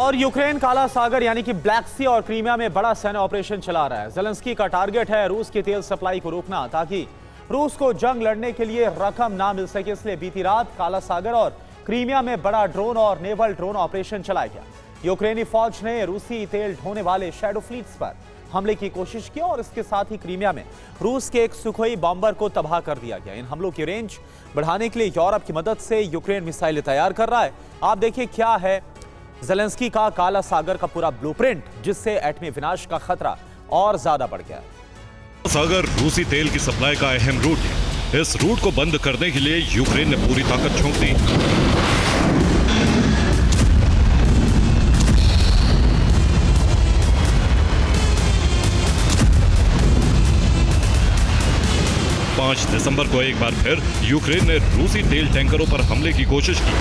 और यूक्रेन काला सागर यानी कि ब्लैक सी और क्रीमिया में बड़ा सैन्य ऑपरेशन चला रहा है। ज़ेलेंस्की का टारगेट है रूस की तेल सप्लाई को रोकना, ताकि रूस को जंग लड़ने के लिए रकम ना मिल सके। इसलिए बीती रात काला सागर और क्रीमिया में बड़ा ड्रोन और नेवल ड्रोन ऑपरेशन चलाया गया। यूक्रेनी फौज ने रूसी तेल ढोने वाले शैडो फ्लीट्स पर हमले की कोशिश की और इसके साथ ही क्रीमिया में रूस के एक सुखोई बॉम्बर को तबाह कर दिया गया। इन हमलों की रेंज बढ़ाने के लिए यूरोप की मदद से यूक्रेन मिसाइलें तैयार कर रहा है। आप देखिए क्या है ज़ेलेंस्की का काला सागर का पूरा ब्लूप्रिंट, जिससे एटमी विनाश का खतरा और ज्यादा बढ़ गया है। सागर रूसी तेल की सप्लाई का अहम रूट है। इस रूट को बंद करने के लिए यूक्रेन ने पूरी ताकत झोंक दी। दिसंबर को एक बार फिर यूक्रेन ने रूसी तेल टैंकरों पर हमले की कोशिश की।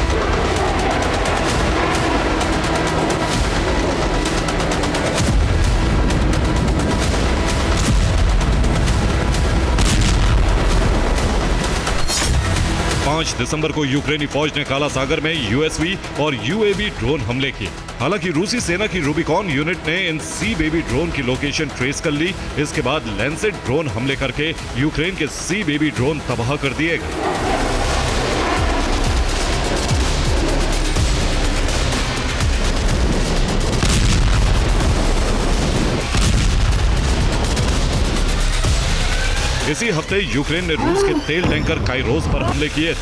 दिसंबर को यूक्रेनी फौज ने काला सागर में यूएसवी और यूएवी ड्रोन हमले किए। हालांकि रूसी सेना की रूबिकॉन यूनिट ने इन सी बेबी ड्रोन की लोकेशन ट्रेस कर ली। इसके बाद लैंसेट ड्रोन हमले करके यूक्रेन के सी बेबी ड्रोन तबाह कर दिए गए। इसी हफ्ते यूक्रेन ने रूस के तेल टैंकर काइरोस पर हमले किए।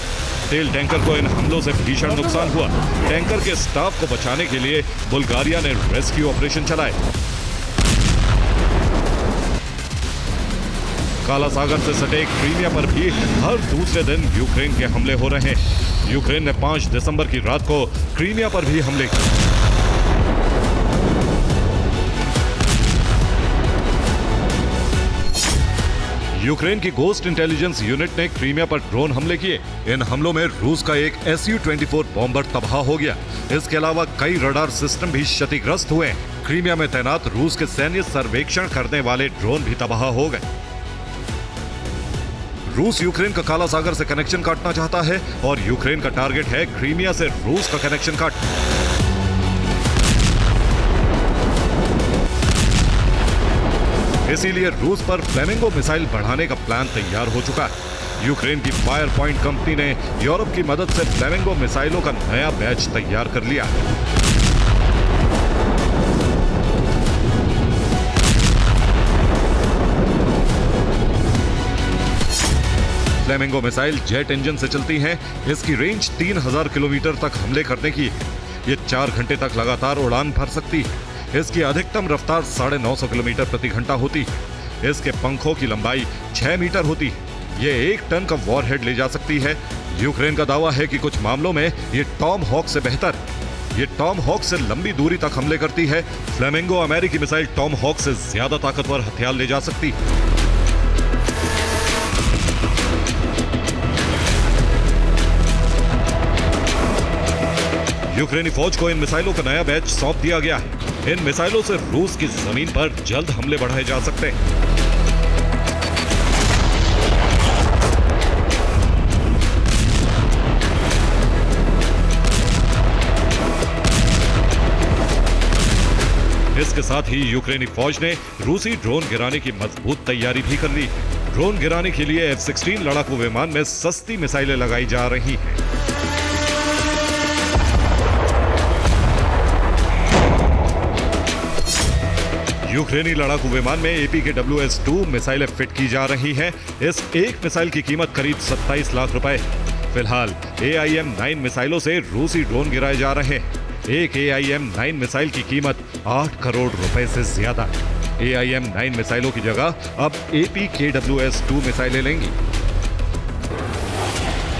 तेल टैंकर को इन हमलों से भीषण नुकसान हुआ। टैंकर के स्टाफ को बचाने के लिए बुल्गारिया ने रेस्क्यू ऑपरेशन चलाए। काला सागर से सटे क्रीमिया पर भी हर दूसरे दिन यूक्रेन के हमले हो रहे हैं। यूक्रेन ने 5 दिसंबर की रात को क्रीमिया पर भी हमले किए। यूक्रेन की गोस्ट इंटेलिजेंस यूनिट ने क्रीमिया पर ड्रोन हमले किए। इन हमलों में रूस का एक Su-24 बॉम्बर तबाह हो गया। इसके अलावा कई रडार सिस्टम भी क्षतिग्रस्त हुए। क्रीमिया में तैनात रूस के सैन्य सर्वेक्षण करने वाले ड्रोन भी तबाह हो गए। रूस यूक्रेन का काला सागर से कनेक्शन काटना चाहता है और यूक्रेन का टारगेट है क्रीमिया से रूस का कनेक्शन काटना। इसीलिए रूस पर फ्लेमिंगो मिसाइल बढ़ाने का प्लान तैयार हो चुका है। यूक्रेन की फायर पॉइंट कंपनी ने यूरोप की मदद से फ्लेमिंगो मिसाइलों का नया बैच तैयार कर लिया है। फ्लेमिंगो मिसाइल जेट इंजन से चलती हैं। इसकी रेंज 3000 किलोमीटर तक हमले करने की है। ये 4 घंटे तक लगातार उड़ान भर सकती है। इसकी अधिकतम रफ्तार 950 किलोमीटर प्रति घंटा होती है। इसके पंखों की लंबाई 6 मीटर होती है। ये 1 टन का वॉरहेड ले जा सकती है। यूक्रेन का दावा है कि कुछ मामलों में ये टॉम हॉक से बेहतर है। ये टॉम हॉक से लंबी दूरी तक हमले करती है। फ्लेमिंगो अमेरिकी मिसाइल टॉम हॉक से ज्यादा ताकतवर हथियार ले जा सकती है। यूक्रेनी फौज को इन मिसाइलों का नया बैच सौंप दिया गया है। इन मिसाइलों से रूस की जमीन पर जल्द हमले बढ़ाए जा सकते हैं। इसके साथ ही यूक्रेनी फौज ने रूसी ड्रोन गिराने की मजबूत तैयारी भी कर ली। ड्रोन गिराने के लिए F-16 लड़ाकू विमान में सस्ती मिसाइलें लगाई जा रही हैं। यूक्रेनी लड़ाकू विमान में APKWS-2 मिसाइलें फिट की जा रही हैं। इस एक मिसाइल की कीमत करीब 27 लाख रुपए। फिलहाल AIM-9 मिसाइलों से रूसी ड्रोन गिराए जा रहे हैं। एक AIM-9 मिसाइल की कीमत 8 करोड़ रुपए से ज्यादा। AIM-9 मिसाइलों की जगह अब APKWS-2 मिसाइलें लेंगी।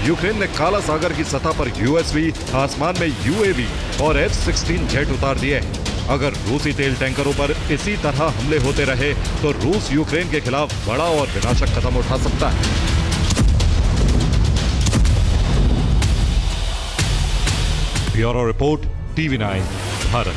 यूक्रेन ने काला सागर की सतह पर USV, आसमान में UAV और F-16 जेट उतार दिए हैं। अगर रूसी तेल टैंकरों पर इसी तरह हमले होते रहे तो रूस यूक्रेन के खिलाफ बड़ा और विनाशक कदम उठा सकता है। Bureau report, TV9 Bharat.